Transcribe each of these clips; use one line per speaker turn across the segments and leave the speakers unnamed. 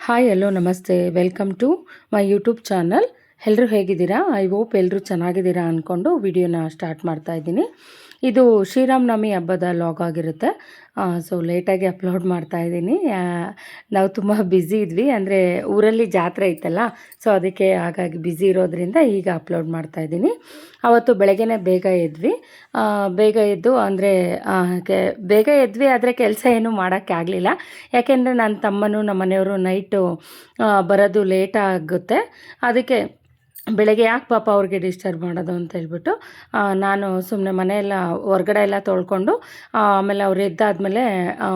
Hi hello ನಮಸ್ತೆ welcome to my YouTube channel. ಎಲ್ಲರೂ ಹೇಗಿದ್ದೀರಾ? ಐ ಹೋಪ್ ಎಲ್ಲರೂ ಚೆನ್ನಾಗಿದ್ದೀರಾ ಅಂದ್ಕೊಂಡು ವಿಡಿಯೋನ ಸ್ಟಾರ್ಟ್ ಮಾಡ್ತಾ ಇದ್ದೀನಿ. ಇದು ಶ್ರೀರಾಮನವಮಿ ಹಬ್ಬದ ಲಾಗ್ ಆಗಿರುತ್ತೆ. ಸೊ ಲೇಟಾಗಿ ಅಪ್ಲೋಡ್ ಮಾಡ್ತಾ ಇದ್ದೀನಿ. ನಾವು ತುಂಬ ಬ್ಯುಸಿ ಇದ್ವಿ, ಅಂದರೆ ಊರಲ್ಲಿ ಜಾತ್ರೆ ಇತ್ತಲ್ಲ, ಸೊ ಅದಕ್ಕೆ ಹಾಗಾಗಿ ಬ್ಯುಸಿ ಇರೋದ್ರಿಂದ ಈಗ ಅಪ್ಲೋಡ್ ಮಾಡ್ತಾ ಇದ್ದೀನಿ. ಅವತ್ತು ಬೆಳಗ್ಗೆನೇ ಬೇಗ ಎದ್ದು ಅಂದರೆ ಬೇಗ ಎದ್ವಿ, ಆದರೆ ಕೆಲಸ ಏನೂ ಮಾಡೋಕ್ಕೆ ಆಗಲಿಲ್ಲ. ಯಾಕೆಂದರೆ ನನ್ನ ತಮ್ಮನೂ ನಮ್ಮ ಮನೆಯವರು ನೈಟು ಬರೋದು ಲೇಟ್ ಆಗುತ್ತೆ. ಅದಕ್ಕೆ ಬೆಳಗ್ಗೆ ಯಾಕೆ ಪಾಪ ಅವ್ರಿಗೆ ಡಿಸ್ಟರ್ಬ್ ಮಾಡೋದು ಅಂತ ಹೇಳ್ಬಿಟ್ಟು ನಾನು ಸುಮ್ಮನೆ ಮನೆಯೆಲ್ಲ ಹೊರ್ಗಡೆ ಎಲ್ಲ ತೊಳ್ಕೊಂಡು ಆಮೇಲೆ ಅವ್ರು ಎದ್ದಾದಮೇಲೆ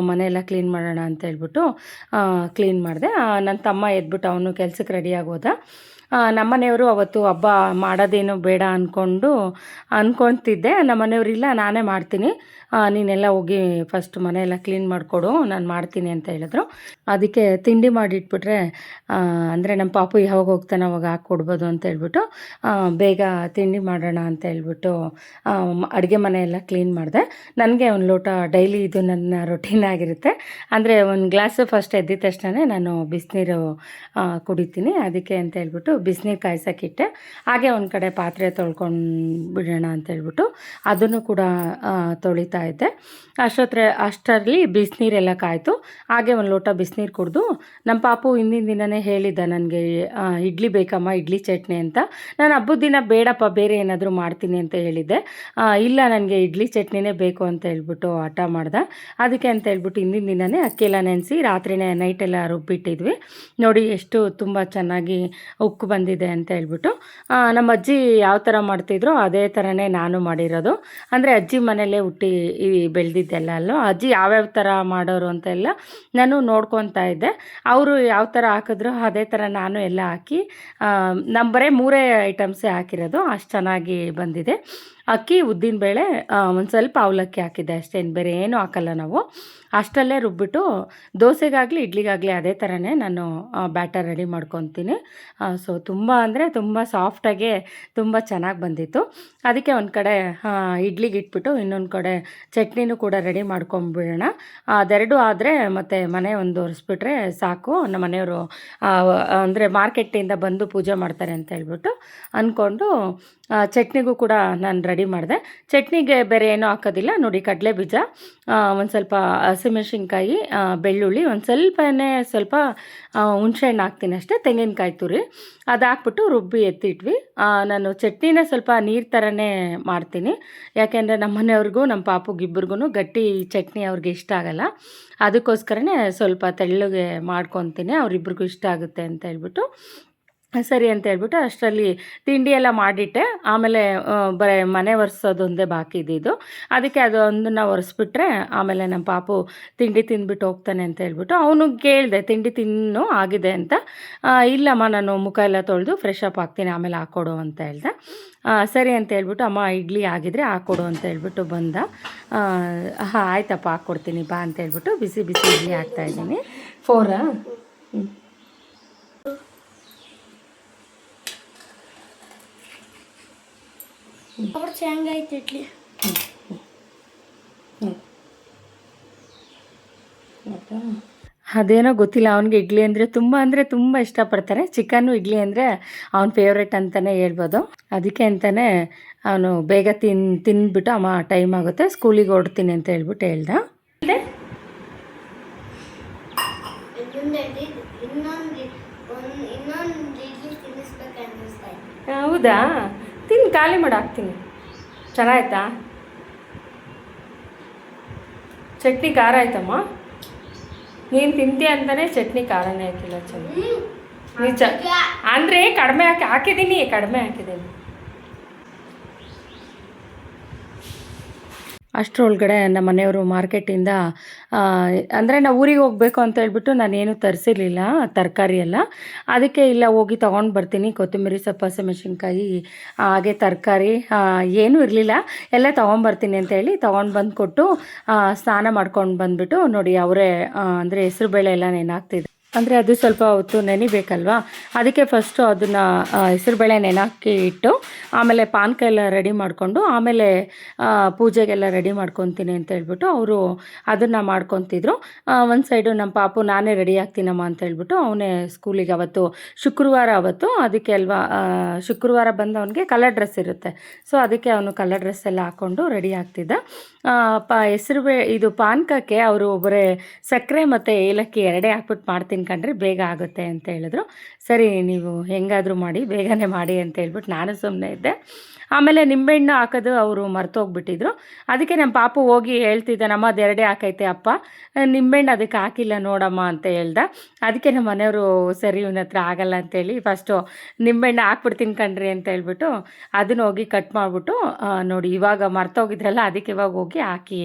ಮನೆಯೆಲ್ಲ ಕ್ಲೀನ್ ಮಾಡೋಣ ಅಂತ ಹೇಳ್ಬಿಟ್ಟು ಕ್ಲೀನ್ ಮಾಡಿದೆ. ನನ್ನ ತಮ್ಮ ಎದ್ಬಿಟ್ಟು ಅವನು ಕೆಲ್ಸಕ್ಕೆ ರೆಡಿಯಾಗಿ ಹೋದ. ನಮ್ಮನೆಯವರು ಅವತ್ತು ಹಬ್ಬ ಮಾಡೋದೇನು ಬೇಡ ಅಂದ್ಕೊತಿದ್ದೆ. ನಮ್ಮನೆಯವ್ರಿಲ್ಲ, ನಾನೇ ಮಾಡ್ತೀನಿ, ನೀನೆಲ್ಲ ಹೋಗಿ ಫಸ್ಟ್ ಮನೆಯೆಲ್ಲ ಕ್ಲೀನ್ ಮಾಡಿಕೊಡು, ನಾನು ಮಾಡ್ತೀನಿ ಅಂತ ಹೇಳಿದ್ರು. ಅದಕ್ಕೆ ತಿಂಡಿ ಮಾಡಿಟ್ಬಿಟ್ರೆ ಅಂದರೆ ನಮ್ಮ ಪಾಪು ಯಾವಾಗ ಹೋಗ್ತಾನೆ ಅವಾಗ ಹಾಕ್ಕೊಡ್ಬೋದು ಅಂತ ಹೇಳ್ಬಿಟ್ಟು ಬೇಗ ತಿಂಡಿ ಮಾಡೋಣ ಅಂತ ಹೇಳ್ಬಿಟ್ಟು ಅಡುಗೆ ಮನೆಯೆಲ್ಲ ಕ್ಲೀನ್ ಮಾಡಿದೆ. ನನಗೆ ಒಂದು ಲೋಟ ಡೈಲಿ ಇದು ನನ್ನ ರೊಟೀನ್ ಆಗಿರುತ್ತೆ. ಅಂದರೆ ಒಂದು ಗ್ಲಾಸು ಫಸ್ಟ್ ಎದ್ದಿದ ತಕ್ಷಣ ನಾನು ಬಿಸಿನೀರು ಕುಡಿತೀನಿ. ಅದಕ್ಕೆ ಅಂತ ಹೇಳ್ಬಿಟ್ಟು ಬಿಸಿನೀರು ಕಾಯ್ಸೋಕ್ಕಿಟ್ಟೆ. ಹಾಗೆ ಒಂದು ಕಡೆ ಪಾತ್ರೆ ತೊಳ್ಕೊಂಡು ಬಿಡೋಣ ಅಂತ ಹೇಳ್ಬಿಟ್ಟು ಅದನ್ನು ಕೂಡ ತೊಳಿತಾ ಇದ್ದೆ. ಅಷ್ಟರಲ್ಲಿ ಬಿಸಿನೀರೆಲ್ಲ ಕಾಯ್ತು. ಹಾಗೆ ಒಂದು ಲೋಟ ಬಿಸಿನೀರು ಕುಡಿದು ನಮ್ಮ ಪಾಪು ಹಿಂದಿನ ದಿನವೇ ಹೇಳಿದ್ದ ನನಗೆ ಇಡ್ಲಿ ಬೇಕಮ್ಮ, ಇಡ್ಲಿ ಚಟ್ನಿ ಅಂತ. ನಾನು ಹಬ್ಬದ ದಿನ ಬೇಡಪ್ಪ ಬೇರೆ ಏನಾದರೂ ಮಾಡ್ತೀನಿ ಅಂತ ಹೇಳಿದ್ದೆ. ಇಲ್ಲ ನನಗೆ ಇಡ್ಲಿ ಚಟ್ನಿನೇ ಬೇಕು ಅಂತ ಹೇಳ್ಬಿಟ್ಟು ಹಠ ಮಾಡ್ದೆ. ಅದಕ್ಕೆ ಅಂತ ಹೇಳ್ಬಿಟ್ಟು ಹಿಂದಿನ ದಿನವೇ ಅಕ್ಕಿಯೆಲ್ಲ ನೆನೆಸಿ ರಾತ್ರಿನೇ ನೈಟೆಲ್ಲ ರುಬ್ಬಿಟ್ಟಿದ್ವಿ. ನೋಡಿ ಎಷ್ಟು ತುಂಬ ಚೆನ್ನಾಗಿ ಉಕ್ಕು ಬಂದಿದೆ ಅಂತ ಹೇಳ್ಬಿಟ್ಟು. ನಮ್ಮ ಅಜ್ಜಿ ಯಾವ ಥರ ಮಾಡ್ತಿದ್ರು ಅದೇ ಥರನೇ ನಾನು ಮಾಡಿರೋದು. ಅಂದರೆ ಅಜ್ಜಿ ಮನೆಯಲ್ಲೇ ಹುಟ್ಟಿ ಬೆಳೆದಿದ್ದೆಲ್ಲ ಅಲ್ಲೋ, ಅಜ್ಜಿ ಯಾವ್ಯಾವ ಥರ ಮಾಡೋರು ಅಂತೆಲ್ಲ ನಾನು ನೋಡ್ಕೊತಾ ಇದ್ದೆ. ಅವರು ಯಾವ ಥರ ಹಾಕಿದ್ರು ಅದೇ ಥರ ನಾನು ಎಲ್ಲ ಹಾಕಿ ನಮ್ಮ ಬರೀ 3 ಐಟಮ್ಸೇ ಹಾಕಿರೋದು, ಅಷ್ಟು ಚೆನ್ನಾಗಿ ಬಂದಿದೆ. ಅಕ್ಕಿ, ಉದ್ದಿನಬೇಳೆ, ಒಂದು ಸ್ವಲ್ಪ ಅವಲಕ್ಕಿ ಹಾಕಿದ್ದೆ, ಅಷ್ಟೇನು ಬೇರೆ ಏನೂ ಹಾಕಲ್ಲ ನಾವು. ಅಷ್ಟಲ್ಲೇ ರುಬ್ಬಿಟ್ಟು ದೋಸೆಗಾಗಲಿ ಇಡ್ಲಿಗಾಗಲಿ ಅದೇ ಥರನೇ ನಾನು ಬ್ಯಾಟರ್ ರೆಡಿ ಮಾಡ್ಕೊತೀನಿ. ಸೊ ತುಂಬ ಅಂದರೆ ತುಂಬ ಸಾಫ್ಟಾಗೆ ತುಂಬ ಚೆನ್ನಾಗಿ ಬಂದಿತ್ತು. ಅದಕ್ಕೆ ಒಂದು ಕಡೆ ಇಡ್ಲಿಗೆ ಇಟ್ಬಿಟ್ಟು ಇನ್ನೊಂದು ಕಡೆ ಚಟ್ನಿನೂ ಕೂಡ ರೆಡಿ ಮಾಡ್ಕೊಂಬಿಡೋಣ. ಅದೆರಡು ಆದರೆ ಮತ್ತು ಮನೆ ಒಂದು ಒರೆಸ್ಬಿಟ್ರೆ ಸಾಕು. ನಮ್ಮ ಮನೆಯವರು ಅಂದರೆ ಮಾರ್ಕೆಟಿಂದ ಬಂದು ಪೂಜೆ ಮಾಡ್ತಾರೆ ಅಂತ ಹೇಳ್ಬಿಟ್ಟು ಅಂದ್ಕೊಂಡು ಚಟ್ನಿಗೂ ಕೂಡ ನಾನು ರೆಡಿ ಮಾಡಿದೆ. ಚಟ್ನಿಗೆ ಬೇರೆ ಏನೂ ಹಾಕೋದಿಲ್ಲ ನೋಡಿ. ಕಡಲೆ ಬೀಜ, ಒಂದು ಸ್ವಲ್ಪ ಹಸಿಮೆಣ್ಸಿನ್ಕಾಯಿ, ಬೆಳ್ಳುಳ್ಳಿ, ಒಂದು ಸ್ವಲ್ಪ ಹುಣಸೆಹಣ್ಣು ಹಾಕ್ತೀನಿ ಅಷ್ಟೇ, ತೆಂಗಿನಕಾಯಿ ತುರಿ ಅದು ಹಾಕ್ಬಿಟ್ಟು ರುಬ್ಬಿ ಎತ್ತಿಟ್ವಿ. ನಾನು ಚಟ್ನಿನ ಸ್ವಲ್ಪ ನೀರು ಥರನೇ ಮಾಡ್ತೀನಿ. ಯಾಕೆಂದರೆ ನಮ್ಮ ಮನೆಯವ್ರಿಗೂ ನಮ್ಮ ಪಾಪುಗಿಬ್ಬರಿಗೂ ಗಟ್ಟಿ ಚಟ್ನಿ ಅವ್ರಿಗೆ ಇಷ್ಟ ಆಗಲ್ಲ. ಅದಕ್ಕೋಸ್ಕರನೇ ಸ್ವಲ್ಪ ತೆಳ್ಳಗೆ ಮಾಡ್ಕೊತೀನಿ, ಅವರಿಬ್ರಿಗೂ ಇಷ್ಟ ಆಗುತ್ತೆ ಅಂತ ಹೇಳ್ಬಿಟ್ಟು. ಸರಿ ಅಂತ ಹೇಳ್ಬಿಟ್ಟು ಅಷ್ಟರಲ್ಲಿ ತಿಂಡಿ ಎಲ್ಲ ಮಾಡಿಟ್ಟೆ. ಆಮೇಲೆ ಬರೀ ಮನೆ ಒರೆಸೋದೊಂದೇ ಬಾಕಿ ಇದ್ದಿದ್ದು. ಅದಕ್ಕೆ ಅದೊಂದನ್ನು ಒರೆಸ್ಬಿಟ್ರೆ ಆಮೇಲೆ ನಮ್ಮ ಪಾಪು ತಿಂಡಿ ತಿಂದ್ಬಿಟ್ಟು ಹೋಗ್ತಾನೆ ಅಂತ ಹೇಳ್ಬಿಟ್ಟು ಅವನು ಕೇಳಿದೆ, ತಿಂಡಿ ತಿನ್ನು ಆಗಿದೆ ಅಂತ. ಇಲ್ಲಮ್ಮ ನಾನು ಮುಖ ಎಲ್ಲ ತೊಳೆದು ಫ್ರೆಶ್ ಅಪ್ ಆಗ್ತೀನಿ, ಆಮೇಲೆ ಹಾಕ್ಕೊಡು ಅಂತ ಹೇಳ್ದೆ. ಸರಿ ಅಂತ ಹೇಳ್ಬಿಟ್ಟು ಅಮ್ಮ ಇಡ್ಲಿ ಆಗಿದ್ರೆ ಹಾಕ್ಕೊಡು ಅಂತ ಹೇಳ್ಬಿಟ್ಟು ಬಂದ. ಹಾಂ ಆಯ್ತಪ್ಪ ಹಾಕ್ಕೊಡ್ತೀನಿ ಬಾ ಅಂತ ಹೇಳ್ಬಿಟ್ಟು ಬಿಸಿ ಬಿಸಿ ಇಡ್ಲಿ ಹಾಕ್ತಾಯಿದ್ದೀನಿ. 4
ಚೆನ್ನಾಗೈತೆ ಇಡ್ಲಿ.
ಅದೇನೋ ಗೊತ್ತಿಲ್ಲ, ಅವನಿಗೆ ಇಡ್ಲಿ ಅಂದರೆ ತುಂಬ ಇಷ್ಟಪಡ್ತಾರೆ. ಚಿಕನ್ನು ಇಡ್ಲಿ ಅಂದರೆ ಅವನ ಫೇವ್ರೇಟ್ ಅಂತಲೇ ಹೇಳ್ಬೋದು. ಅದಕ್ಕೆ ಅಂತಲೇ ಅವನು ಬೇಗ ತಿಂದ್ಬಿಟ್ಟು ಅಮ್ಮ ಟೈಮ್ ಆಗುತ್ತೆ ಸ್ಕೂಲಿಗೆ ಹೊರಡ್ತೀನಿ ಅಂತ ಹೇಳ್ಬಿಟ್ಟು ಹೇಳ್ದ. ಹೌದಾ, ತಿನ್ನು ಖಾಲಿ ಮಾಡಿ ಹಾಕ್ತೀನಿ. ಚೆನ್ನಾಯ್ತಾ? ಚಟ್ನಿ ಖಾರ ಆಯ್ತಮ್ಮ? ನೀನು ತಿಂತೀಯ ಅಂತಲೇ ಚಟ್ನಿ ಖಾರನೇ ಹಾಕಿಲ್ಲ. ಚೆನ್ನಾಗಿ ಅಂದರೆ ಕಡಿಮೆ ಹಾಕಿದ್ದೀನಿ. ಅಷ್ಟರೊಳಗಡೆ ನಮ್ಮ ಮನೆಯವರು ಮಾರ್ಕೆಟಿಂದ ಅಂದರೆ ನಾವು ಊರಿಗೆ ಹೋಗಬೇಕು ಅಂತ ಹೇಳ್ಬಿಟ್ಟು ನಾನೇನು ತರಿಸಿರ್ಲಿಲ್ಲ ತರಕಾರಿ ಎಲ್ಲ. ಅದಕ್ಕೆ ಇಲ್ಲ ಹೋಗಿ ತೊಗೊಂಡು ಬರ್ತೀನಿ, ಕೊತ್ತಂಬರಿ ಸೊಪ್ಪು, ಹಸಿಮೆಣ್ಸಿನ್ಕಾಯಿ, ಹಾಗೆ ತರಕಾರಿ ಏನೂ ಇರಲಿಲ್ಲ, ಎಲ್ಲ ತೊಗೊಂಬರ್ತೀನಿ ಅಂತೇಳಿ ತೊಗೊಂಡು ಬಂದು ಕೊಟ್ಟು ಸ್ನಾನ ಮಾಡ್ಕೊಂಡು ಬಂದುಬಿಟ್ಟು ನೋಡಿ ಅವರೇ ಅಂದರೆ ಹೆಸರುಬೇಳೆ ಎಲ್ಲ ನೆನೆ ಹಾಕ್ತಿದ್ದೆ. ಅಂದರೆ ಅದು ಸ್ವಲ್ಪ ಹೊತ್ತು ನೆನಿಬೇಕಲ್ವಾ, ಅದಕ್ಕೆ ಫಸ್ಟು ಅದನ್ನು ಹೆಸರುಬೇಳೆ ನೆನಾಕಿ ಇಟ್ಟು ಆಮೇಲೆ ಪಾನಕ ಎಲ್ಲ ರೆಡಿ ಮಾಡಿಕೊಂಡು ಆಮೇಲೆ ಪೂಜೆಗೆಲ್ಲ ರೆಡಿ ಮಾಡ್ಕೊತೀನಿ ಅಂತ ಹೇಳ್ಬಿಟ್ಟು ಅವರು ಅದನ್ನು ಮಾಡ್ಕೊತಿದ್ರು. ಒಂದು ಸೈಡು ನಮ್ಮ ಪಾಪು ನಾನೇ ರೆಡಿ ಆಗ್ತೀನಮ್ಮ ಅಂತ ಹೇಳ್ಬಿಟ್ಟು ಅವನೇ ಸ್ಕೂಲಿಗೆ ಅವತ್ತು ಶುಕ್ರವಾರ ಅವತ್ತು ಅದಕ್ಕೆ ಅಲ್ವಾ ಶುಕ್ರವಾರ ಬಂದು ಅವನಿಗೆ ಕಲರ್ ಡ್ರೆಸ್ ಇರುತ್ತೆ. ಸೊ ಅದಕ್ಕೆ ಅವನು ಕಲರ್ ಡ್ರೆಸ್ ಎಲ್ಲ ಹಾಕ್ಕೊಂಡು ರೆಡಿ ಆಗ್ತಿದ್ದ. ಇದು ಪಾನಕಕ್ಕೆ ಅವರು ಬರೀ ಸಕ್ಕರೆ ಮತ್ತು ಏಲಕ್ಕಿ ಎರಡೇ ಹಾಕ್ಬಿಟ್ಟು ಮಾಡ್ತೀನಿ ಕಣ್ರಿ, ಬೇಗ ಆಗುತ್ತೆ ಅಂತ ಹೇಳಿದ್ರು. ಸರಿ ನೀವು ಹೆಂಗಾದರೂ ಮಾಡಿ ಬೇಗನೆ ಮಾಡಿ ಅಂತ ಹೇಳ್ಬಿಟ್ಟು ನಾನು ಸುಮ್ಮನೆ ಇದ್ದೆ. ಆಮೇಲೆ ನಿಂಬೆಹಣ್ಣು ಹಾಕೋದು ಅವರು ಮರ್ತೋಗ್ಬಿಟ್ಟಿದ್ರು. ಅದಕ್ಕೆ ನಮ್ಮ ಪಾಪು ಹೋಗಿ ಹೇಳ್ತಿದ್ದಾನಮ್ಮ ಅದು ಎರಡೇ ಹಾಕೈತೆ ಅಪ್ಪ, ನಿಂಬೆಹಣ್ಣು ಅದಕ್ಕೆ ಹಾಕಿಲ್ಲ ನೋಡಮ್ಮ ಅಂತ ಹೇಳ್ದ. ಅದಕ್ಕೆ ನಮ್ಮ ಮನೆಯವರು ಸರಿ ಇವನ ಹತ್ರ ಆಗಲ್ಲ ಅಂತೇಳಿ ಫಸ್ಟು ನಿಂಬೆಹಣ್ಣು ಹಾಕ್ಬಿಡ್ತೀನಿ ಕಣ್ರಿ ಅಂತ ಹೇಳ್ಬಿಟ್ಟು ಅದನ್ನ ಹೋಗಿ ಕಟ್ ಮಾಡಿಬಿಟ್ಟು ನೋಡಿ ಇವಾಗ ಮರ್ತೋಗಿದ್ರಲ್ಲ ಅದಕ್ಕೆ ಇವಾಗ ಹೋಗಿ ಹಾಕಿ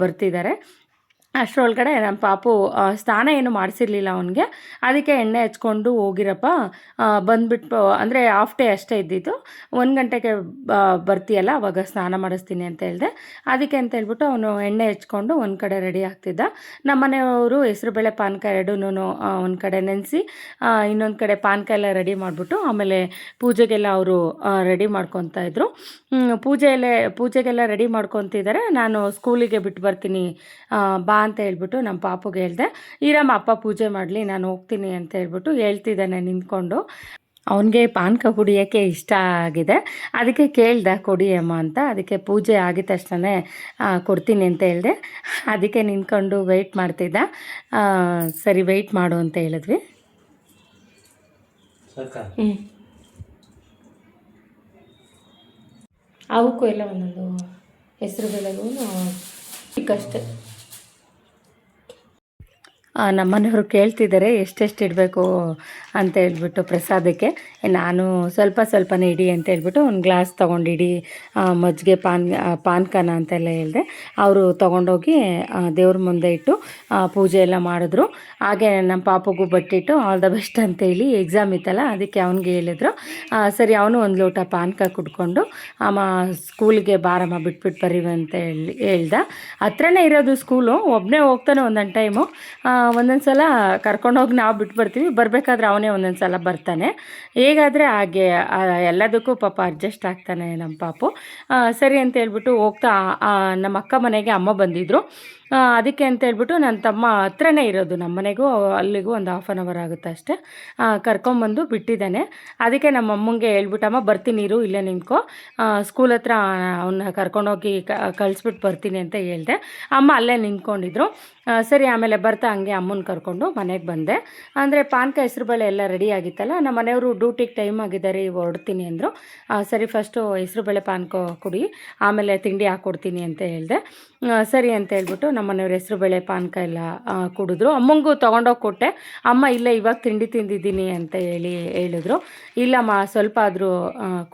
ಬರ್ತಿದ್ದಾರೆ. ಅಷ್ಟರೊಳಗಡೆ ನಮ್ಮ ಪಾಪು ಸ್ನಾನ ಏನು ಮಾಡಿಸಿರ್ಲಿಲ್ಲ ಅವನಿಗೆ. ಅದಕ್ಕೆ ಎಣ್ಣೆ ಹಚ್ಕೊಂಡು ಹೋಗಿರಪ್ಪ ಬಂದುಬಿಟ್ಟು, ಅಂದರೆ ಹಾಫ್ ಡೇ ಅಷ್ಟೇ ಇದ್ದಿದ್ದು, 1 ಗಂಟೆಗೆ ಬರ್ತೀಯಲ್ಲ ಅವಾಗ ಸ್ನಾನ ಮಾಡಿಸ್ತೀನಿ ಅಂತ ಹೇಳಿದೆ. ಅದಕ್ಕೆ ಅಂತ ಹೇಳ್ಬಿಟ್ಟು ಅವನು ಎಣ್ಣೆ ಹಚ್ಕೊಂಡು ಒಂದು ಕಡೆ ರೆಡಿ ಆಗ್ತಿದ್ದ. ನಮ್ಮ ಮನೆಯವರು ಹೆಸರುಬೇಳೆ ಪಾನಕ ಎರಡೂ ಒಂದು ಕಡೆ ನೆನೆಸಿ ಇನ್ನೊಂದು ಕಡೆ ಪಾನಕ ಎಲ್ಲ ರೆಡಿ ಮಾಡಿಬಿಟ್ಟು ಆಮೇಲೆ ಪೂಜೆಗೆಲ್ಲ ಅವರು ರೆಡಿ ಮಾಡ್ಕೊತಾ ಇದ್ರು. ಪೂಜೆಗೆಲ್ಲ ರೆಡಿ ಮಾಡ್ಕೊತಿದ್ದಾರೆ. ನಾನು ಸ್ಕೂಲಿಗೆ ಬಿಟ್ಟು ಬರ್ತೀನಿ ಬಾ ಅಂತ ಹೇಳ್ಬಿಟ್ಟು ನಮ್ಮ ಪಾಪುಗೆ ಹೇಳಿದೆ. ಈರಮ್ಮ ಅಪ್ಪ ಪೂಜೆ ಮಾಡಲಿ ನಾನು ಹೋಗ್ತೀನಿ ಅಂತ ಹೇಳ್ಬಿಟ್ಟು ಹೇಳ್ತಿದ್ದಾನೆ ನಿಂತ್ಕೊಂಡು. ಅವನಿಗೆ ಪಾನಕ ಕುಡಿಯೋಕ್ಕೆ ಇಷ್ಟ ಆಗಿದೆ, ಅದಕ್ಕೆ ಕೇಳ್ದೆ ಕೊಡಿಯಮ್ಮ ಅಂತ. ಅದಕ್ಕೆ ಪೂಜೆ ಆಗಿದ ತಕ್ಷಣ ಕೊಡ್ತೀನಿ ಅಂತ ಹೇಳಿದೆ. ಅದಕ್ಕೆ ನಿಂತ್ಕೊಂಡು ವೆಯ್ಟ್ ಮಾಡ್ತಿದ್ದ. ಸರಿ ವೆಯ್ಟ್ ಮಾಡು ಅಂತ ಹೇಳಿದ್ವಿ. ಅವಕ್ಕೂ ಎಲ್ಲ ಒಂದೊಂದು ಹೆಸರು ಬೇಳೆಗೂ ಚಿಕ್ಕಷ್ಟೇ. ನಮ್ಮ ಮನೆಯವರು ಕೇಳ್ತಿದ್ದಾರೆ ಎಷ್ಟೆಷ್ಟು ಇಡಬೇಕು ಅಂತ ಹೇಳ್ಬಿಟ್ಟು ಪ್ರಸಾದಕ್ಕೆ. ನಾನು ಸ್ವಲ್ಪನೇ ಇಡಿ ಅಂತ ಹೇಳ್ಬಿಟ್ಟು ಒಂದು ಗ್ಲಾಸ್ ತೊಗೊಂಡು ಇಡಿ ಮಜ್ಜಿಗೆ ಪಾನಕನ ಅಂತೆಲ್ಲ ಹೇಳಿದೆ. ಅವರು ತೊಗೊಂಡೋಗಿ ದೇವ್ರ ಮುಂದೆ ಇಟ್ಟು ಪೂಜೆ ಎಲ್ಲ ಮಾಡಿದ್ರು. ಹಾಗೆ ನಮ್ಮ ಪಾಪಗೂ ಬಟ್ಟಿಟ್ಟು ಆಲ್ ದ ಬೆಸ್ಟ್ ಅಂತೇಳಿ ಎಕ್ಸಾಮ್ ಇತ್ತಲ್ಲ ಅದಕ್ಕೆ ಅವನಿಗೆ ಹೇಳಿದ್ರು. ಸರಿ ಅವನು ಒಂದು ಲೋಟ ಪಾನಕ ಕುಡ್ಕೊಂಡು ಅಮ್ಮ ಸ್ಕೂಲಿಗೆ ಬಾರಮ್ಮ ಬಿಟ್ಬಿಟ್ಟು ಬರೀವಿ ಅಂತ ಹೇಳ್ದ. ಹತ್ರನೇ ಇರೋದು ಸ್ಕೂಲು, ಒಬ್ಬನೇ ಹೋಗ್ತಾನೆ ಒಂದೊಂದು ಟೈಮು. ಒಂದೊಂದು ಸಲ ಕರ್ಕೊಂಡೋಗಿ ನಾವು ಬಿಟ್ಟು ಬರ್ತೀವಿ, ಬರಬೇಕಾದ್ರೆ ಅವನೇ ಒಂದೊಂದು ಸಲ ಬರ್ತಾನೆ. ಹೇಗಾದರೆ ಹಾಗೆ ಎಲ್ಲದಕ್ಕೂ ಪಾಪ ಅಡ್ಜಸ್ಟ್ ಆಗ್ತಾನೆ ನಮ್ಮ ಪಾಪು. ಸರಿ ಅಂತ ಹೇಳ್ಬಿಟ್ಟು ಹೋಗ್ತಾ ನಮ್ಮ ಅಕ್ಕ ಮನೆಗೆ ಅಮ್ಮ ಬಂದಿದ್ದರು. ಅದಕ್ಕೆ ಅಂತ ಹೇಳ್ಬಿಟ್ಟು ನನ್ನ ತಮ್ಮ ಹತ್ರನೇ ಇರೋದು, ನಮ್ಮ ಮನೆಗೂ ಅಲ್ಲಿಗೂ ಒಂದು 1/2 hour ಆಗುತ್ತೆ ಅಷ್ಟೇ. ಕರ್ಕೊಂಬಂದು ಬಿಟ್ಟಿದ್ದಾನೆ. ಅದಕ್ಕೆ ನಮ್ಮ ಅಮ್ಮಂಗೆ ಹೇಳ್ಬಿಟ್ಟಮ್ಮ ಬರ್ತೀನಿ ಇರು ಇಲ್ಲೇ ನಿಂತ್ಕೋ, ಸ್ಕೂಲ್ ಹತ್ರ ಅವನ್ನ ಕರ್ಕೊಂಡೋಗಿ ಕಳಿಸ್ಬಿಟ್ಟು ಬರ್ತೀನಿ ಅಂತ ಹೇಳಿದೆ. ಅಮ್ಮ ಅಲ್ಲೇ ನಿಂತ್ಕೊಂಡಿದ್ರು. ಸರಿ ಆಮೇಲೆ ಬರ್ತಾ ಹಂಗೆ ಅಮ್ಮನ ಕರ್ಕೊಂಡು ಮನೆಗೆ ಬಂದೆ. ಅಂದರೆ ಪಾನಕ ಹೆಸರುಬೇಳೆ ಎಲ್ಲ ರೆಡಿ ಆಗಿತ್ತಲ್ಲ, ನಮ್ಮ ಮನೆಯವರು ಡ್ಯೂಟಿಗೆ ಟೈಮ್ ಆಗಿದ್ದಾರೆ ಹೊರಡ್ತೀನಿ ಅಂದರು. ಸರಿ ಫಸ್ಟು ಹೆಸರುಬೇಳೆ ಪಾನಕ ಕುಡಿ ಆಮೇಲೆ ತಿಂಡಿ ಹಾಕ್ಕೊಡ್ತೀನಿ ಅಂತ ಹೇಳಿದೆ. ಸರಿ ಅಂತ ಹೇಳ್ಬಿಟ್ಟು ನಮ್ಮ ಮನೆಯವ್ರ ಹೆಸರುಬೇಳೆ ಪಾನಕ ಎಲ್ಲ ಕುಡಿದ್ರು. ಅಮ್ಮಂಗೂ ತೊಗೊಂಡೋಗಿ ಕೊಟ್ಟೆ. ಅಮ್ಮ ಇಲ್ಲ ಇವಾಗ ತಿಂಡಿ ತಿಂದಿದ್ದೀನಿ ಅಂತ ಹೇಳಿದ್ರು. ಇಲ್ಲಮ್ಮ ಸ್ವಲ್ಪ ಆದರೂ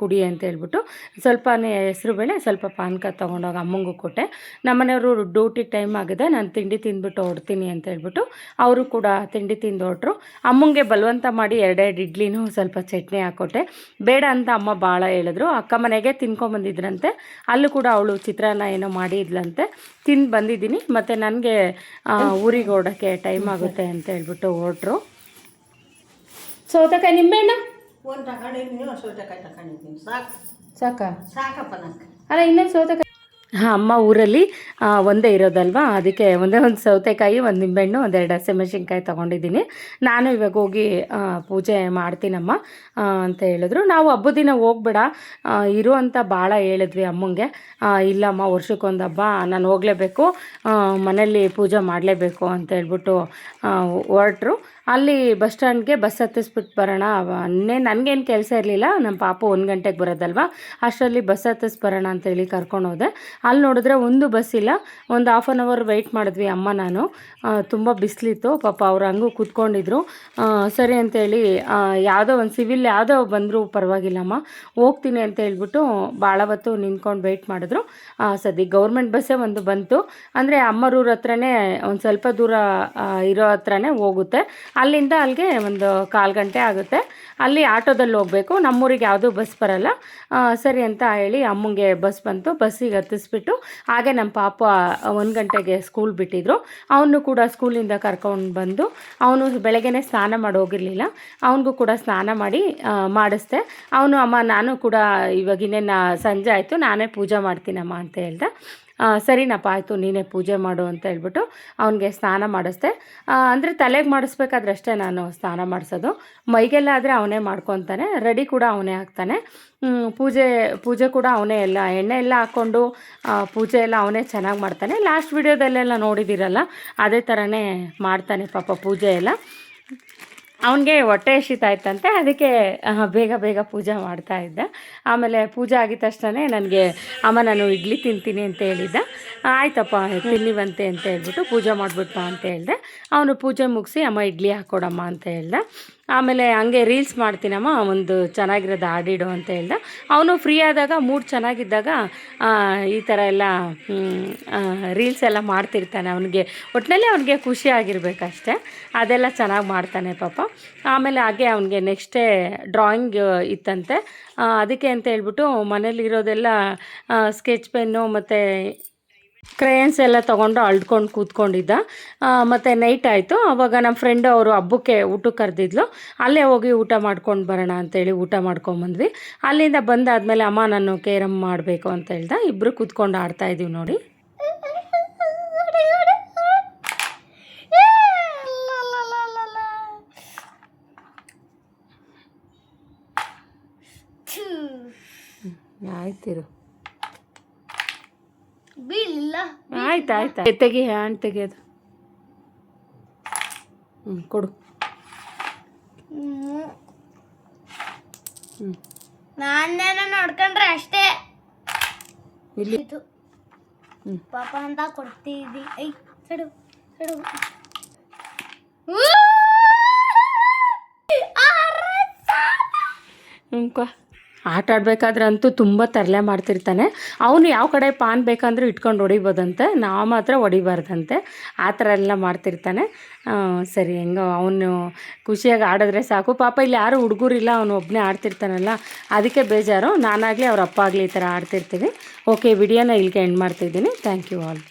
ಕುಡಿ ಅಂತ ಹೇಳ್ಬಿಟ್ಟು ಸ್ವಲ್ಪನೇ ಹೆಸರುಬೇಳೆ ಸ್ವಲ್ಪ ಪಾನಕ ತೊಗೊಂಡೋಗಿ ಅಮ್ಮಂಗೂ ಕೊಟ್ಟೆ. ನಮ್ಮ ಮನೆಯವರು ಡ್ಯೂಟಿಗೆ ಟೈಮ್ ಆಗಿದೆ, ನಾನು ತಿಂಡಿ ತಿಂದ್ಬಿಟ್ಟು ಹೊಡ್ತೀನಿ ಅಂತ ಹೇಳ್ಬಿಟ್ಟು ಅವರು ಕೂಡ ತಿಂಡಿ ತಿಂದು ಹೊರಟ್ರು. ಅಮ್ಮಂಗೆ ಬಲವಂತ ಮಾಡಿ 2 ಇಡ್ಲಿನೂ ಸ್ವಲ್ಪ ಚಟ್ನಿ ಹಾಕ್ಕೊಟ್ಟೆ. ಬೇಡ ಅಂತ ಅಮ್ಮ ಭಾಳ ಹೇಳಿದ್ರು. ಅಕ್ಕ ಮನೆಗೆ ತಿನ್ಕೊಂಬಂದಿದ್ರಂತೆ, ಅಲ್ಲೂ ಕೂಡ ಅವಳು ಚಿತ್ರಾನ್ನ ಏನೋ ಮಾಡಿದ್ಲಂತೆ, ತಿಂದು ಬಂದಿದ್ದೀನಿ. ಮತ್ತು ನನಗೆ ಊರಿಗೆ ಹೊರಡೋಕ್ಕೆ ಟೈಮ್ ಆಗುತ್ತೆ ಅಂತ ಹೇಳ್ಬಿಟ್ಟು ಹೊರಟ್ರು. ಸೌತೆಕಾಯಿ ನಿಂಬೆಹಣ್ಣು
ಒಂದು ತಗೊಂಡಿದ್ದೀನಿ, ಸೌತೆಕಾಯಿ ತಗೊಂಡಿದ್ದೀನಿ. ಸಾಕಪ್ಪ ನನಗೆ.
ಅಲ್ಲ ಇನ್ನೊಂದು ಸೌತೆಕಾಯಿ ಅಮ್ಮ ಊರಲ್ಲಿ ಒಂದೇ ಇರೋದಲ್ವ, ಅದಕ್ಕೆ ಒಂದೇ ಒಂದು ಸೌತೆಕಾಯಿ, ಒಂದು ನಿಂಬೆಹಣ್ಣು, 1-2 ಹಸಿಮೆಣಸಿನ್ಕಾಯಿ ತೊಗೊಂಡಿದ್ದೀನಿ. ನಾನು ಇವಾಗ ಹೋಗಿ ಪೂಜೆ ಮಾಡ್ತೀನಮ್ಮ ಅಂತ ಹೇಳಿದ್ರು. ನಾವು ಹಬ್ಬದ ದಿನ ಹೋಗ್ಬೇಡ ಇರು ಅಂತ ಭಾಳ ಹೇಳಿದ್ವಿ ಅಮ್ಮಂಗೆ. ಇಲ್ಲಮ್ಮ ವರ್ಷಕ್ಕೊಂದು ಹಬ್ಬ ನಾನು ಹೋಗಲೇಬೇಕು, ಮನೇಲಿ ಪೂಜೆ ಮಾಡಲೇಬೇಕು ಅಂತ ಹೇಳ್ಬಿಟ್ಟು ಹೊರಟ್ರು. ಅಲ್ಲಿ ಬಸ್ ಸ್ಟ್ಯಾಂಡ್ಗೆ ಬಸ್ ಹತ್ತಿಸ್ಬಿಟ್ಟು ಬರೋಣ, ನನಗೇನು ಕೆಲಸ ಇರಲಿಲ್ಲ, ನಮ್ಮ ಪಾಪು 1 ಗಂಟೆಗೆ ಬರೋದಲ್ವ, ಅಷ್ಟರಲ್ಲಿ ಬಸ್ ಹತ್ತಿಸ್ ಬರೋಣ ಅಂತೇಳಿ ಕರ್ಕೊಂಡು ಹೋದೆ. ಅಲ್ಲಿ ನೋಡಿದ್ರೆ ಒಂದು ಬಸ್ ಇಲ್ಲ. ಒಂದು 1/2 hour ವೆಯ್ಟ್ ಮಾಡಿದ್ವಿ ಅಮ್ಮ ನಾನು. ತುಂಬ ಬಿಸಿಲಿತ್ತು ಪಾಪ, ಅವ್ರು ಹಂಗೂ ಕೂತ್ಕೊಂಡಿದ್ರು. ಸರಿ ಅಂತೇಳಿ ಯಾವುದೋ ಒಂದು ಸಿವಿಲ್ ಯಾವುದೋ ಬಂದರೂ ಪರವಾಗಿಲ್ಲಮ್ಮ ಹೋಗ್ತೀನಿ ಅಂತ ಹೇಳ್ಬಿಟ್ಟು ಭಾಳ ಹೊತ್ತು ನಿಂತ್ಕೊಂಡು ವೆಯ್ಟ್ ಮಾಡಿದ್ರು. ಸದ್ಯ ಗೌರ್ಮೆಂಟ್ ಬಸ್ಸೇ ಒಂದು ಬಂತು. ಅಂದರೆ ಅಮ್ಮರೂರ ಹತ್ರನೇ ಒಂದು ಸ್ವಲ್ಪ ದೂರ ಇರೋ ಹತ್ರನೇ ಹೋಗುತ್ತೆ. ಅಲ್ಲಿಂದ ಅಲ್ಲಿಗೆ ಒಂದು 1/4 ಗಂಟೆ ಆಗುತ್ತೆ. ಅಲ್ಲಿ ಆಟೋದಲ್ಲಿ ಹೋಗಬೇಕು. ನಮ್ಮೂರಿಗೆ ಯಾವುದೂ ಬಸ್ ಬರೋಲ್ಲ. ಸರಿ ಅಂತ ಹೇಳಿ ಅಮ್ಮಂಗೆ ಬಸ್ ಬಂತು. ಬಸ್ಸಿಗೆ ಹತ್ತಿಸ್ಬಿಟ್ಟು ಹಾಗೆ ನಮ್ಮ ಪಾಪ 1 ಗಂಟೆಗೆ ಸ್ಕೂಲ್ ಬಿಟ್ಟಿದ್ರು. ಅವನು ಕೂಡ ಸ್ಕೂಲಿಂದ ಕರ್ಕೊಂಡು ಬಂದು ಅವನು ಬೆಳಗ್ಗೆನೇ ಸ್ನಾನ ಮಾಡಿ ಹೋಗಿರಲಿಲ್ಲ. ಅವನಿಗೂ ಕೂಡ ಸ್ನಾನ ಮಾಡಿಸ್ದೆ. ಅವನು ಅಮ್ಮ ನಾನು ಕೂಡ ಇವಾಗ ಇನ್ನೇನು ಸಂಜೆ ಆಯಿತು, ನಾನೇ ಪೂಜೆ ಮಾಡ್ತೀನಮ್ಮ ಅಂತ ಹೇಳ್ದೆ. ಸರಿನಪ್ಪ ಆಯಿತು ನೀನೇ ಪೂಜೆ ಮಾಡು ಅಂತ ಹೇಳ್ಬಿಟ್ಟು ಅವನಿಗೆ ಸ್ನಾನ ಮಾಡಿಸ್ದೆ. ಅಂದರೆ ತಲೆಗೆ ಮಾಡಿಸ್ಬೇಕಾದ್ರೆ ಅಷ್ಟೇ ನಾನು ಸ್ನಾನ ಮಾಡಿಸೋದು. ಮೈಗೆಲ್ಲ ಆದರೆ ಅವನೇ ಮಾಡ್ಕೊತಾನೆ, ರೆಡಿ ಕೂಡ ಅವನೇ ಆಗ್ತಾನೆ. ಪೂಜೆ ಕೂಡ ಅವನೇ ಎಲ್ಲ ಎಣ್ಣೆ ಎಲ್ಲ ಹಾಕ್ಕೊಂಡು ಪೂಜೆ ಎಲ್ಲ ಅವನೇ ಚೆನ್ನಾಗಿ ಮಾಡ್ತಾನೆ. ಲಾಸ್ಟ್ ವಿಡಿಯೋದಲ್ಲೆಲ್ಲ ನೋಡಿದ್ದೀರಲ್ಲ, ಅದೇ ಥರನೇ ಮಾಡ್ತಾನೆ ಪಾಪ ಪೂಜೆ ಎಲ್ಲ. ಅವನಿಗೆ ಹೊಟ್ಟೆ ಹಸಿತಾಯ್ತಂತೆ, ಅದಕ್ಕೆ ಬೇಗ ಪೂಜೆ ಮಾಡ್ತಾ ಇದ್ದ. ಆಮೇಲೆ ಪೂಜೆ ಆಗಿದ ತಕ್ಷಣ ನನಗೆ ಅಮ್ಮ ನಾನು ಇಡ್ಲಿ ತಿಂತೀನಿ ಅಂತ ಹೇಳಿದ್ದ. ಆಯ್ತಪ್ಪ ತಿನ್ನಿವಂತೆ ಅಂತ ಹೇಳ್ಬಿಟ್ಟು ಪೂಜೆ ಮಾಡಿಬಿಟ್ಟು ಅಂತ ಹೇಳಿದೆ. ಅವನು ಪೂಜೆ ಮುಗಿಸಿ ಅಮ್ಮ ಇಡ್ಲಿ ಹಾಕ್ಕೊಡಮ್ಮ ಅಂತ ಹೇಳ್ದೆ. ಆಮೇಲೆ ಹಂಗೆ ರೀಲ್ಸ್ ಮಾಡ್ತೀನಮ್ಮ, ಒಂದು ಚೆನ್ನಾಗಿರೋದು ಹಾಡಿಡು ಅಂತ ಹೇಳ್ದೆ. ಅವನು ಫ್ರೀ ಆದಾಗ ಮೂಡ್ ಚೆನ್ನಾಗಿದ್ದಾಗ ಈ ಥರ ಎಲ್ಲ ರೀಲ್ಸ್ ಎಲ್ಲ ಮಾಡ್ತಿರ್ತಾನೆ. ಒಟ್ಟಿನಲ್ಲಿ ಅವನಿಗೆ ಖುಷಿ ಆಗಿರ್ಬೇಕಷ್ಟೆ, ಅದೆಲ್ಲ ಚೆನ್ನಾಗಿ ಮಾಡ್ತಾನೆ ಪಾಪ. ಆಮೇಲೆ ಹಾಗೆ ಅವನಿಗೆ ನೆಕ್ಸ್ಟ್ ಡೇ ಡ್ರಾಯಿಂಗ್ ಇತ್ತಂತೆ. ಅದಕ್ಕೆ ಅಂತ ಹೇಳ್ಬಿಟ್ಟು ಮನೇಲಿರೋದೆಲ್ಲ ಸ್ಕೆಚ್ ಪೆನ್ನು ಮತ್ತು ಕ್ರೇಯನ್ಸ್ ಎಲ್ಲ ತೊಗೊಂಡು ಅಳ್ಕೊಂಡು ಕೂತ್ಕೊಂಡಿದ್ದ. ಮತ್ತು ನೈಟ್ ಆಯಿತು. ಆವಾಗ ನಮ್ಮ ಫ್ರೆಂಡು ಅವರು ಹಬ್ಬಕ್ಕೆ ಊಟಕ್ಕೆ ಕರೆದಿದ್ಲು. ಅಲ್ಲೇ ಹೋಗಿ ಊಟ ಮಾಡ್ಕೊಂಡು ಬರೋಣ ಅಂತೇಳಿ ಊಟ ಮಾಡ್ಕೊಂಬಂದ್ವಿ. ಅಲ್ಲಿಂದ ಬಂದಾದಮೇಲೆ ಅಮ್ಮ ನಾನು ಕೇರಮ್ ಮಾಡಬೇಕು ಅಂತ ಹೇಳ್ದೆ. ಇಬ್ಬರು ಕೂತ್ಕೊಂಡು ಆಡ್ತಾಯಿದ್ದೀವಿ ನೋಡಿ. ಆಯ್ತಿರು,
ಬೀಳಿಲ್ಲ.
ಆಯ್ತು ತೆಗಿ, ಹ್ಯಾಂಡ್ ತೆಗಿಯೋದು. ಕೊಡು.
ನಾನೇನ ನೋಡ್ಕೊಂಡ್ರೆ ಅಷ್ಟೇ.
ಇಲ್ಲಿ
ಪಾಪ ಅಂತ ಕೊಡ್ತಿದ್ದಿ. ಐ ಸಡು ಸಡು.
ಆಟ ಆಡಬೇಕಾದ್ರೆ ಅಂತೂ ತುಂಬ ತರಲೆ ಮಾಡ್ತಿರ್ತಾನೆ. ಅವನು ಯಾವ ಕಡೆ ಪಾನ್ ಬೇಕಂದ್ರೂ ಇಟ್ಕೊಂಡು ಹೊಡಿಬೋದಂತೆ, ನಾವು ಮಾತ್ರ ಹೊಡಿಬಾರ್ದಂತೆ. ಆ ಥರ ಎಲ್ಲ ಮಾಡ್ತಿರ್ತಾನೆ. ಸರಿ ಹೆಂಗೋ ಅವನು ಖುಷಿಯಾಗಿ ಆಡಿದ್ರೆ ಸಾಕು. ಪಾಪ ಇಲ್ಲಿ ಯಾರೂ ಹುಡುಗರಿಲ್ಲ, ಅವನು ಒಬ್ಬನೇ ಆಡ್ತಿರ್ತಾನಲ್ಲ, ಅದಕ್ಕೆ ಬೇಜಾರು. ನಾನಾಗಲಿ ಅವ್ರ ಅಪ್ಪ ಆಗಲಿ ಈ ಥರ ಆಡ್ತಿರ್ತೀವಿ. ಓಕೆ, ವಿಡಿಯೋನ ಇಲ್ಲಿಗೆ ಎಂಡ್ ಮಾಡ್ತಿದ್ದೀನಿ. Thank you all.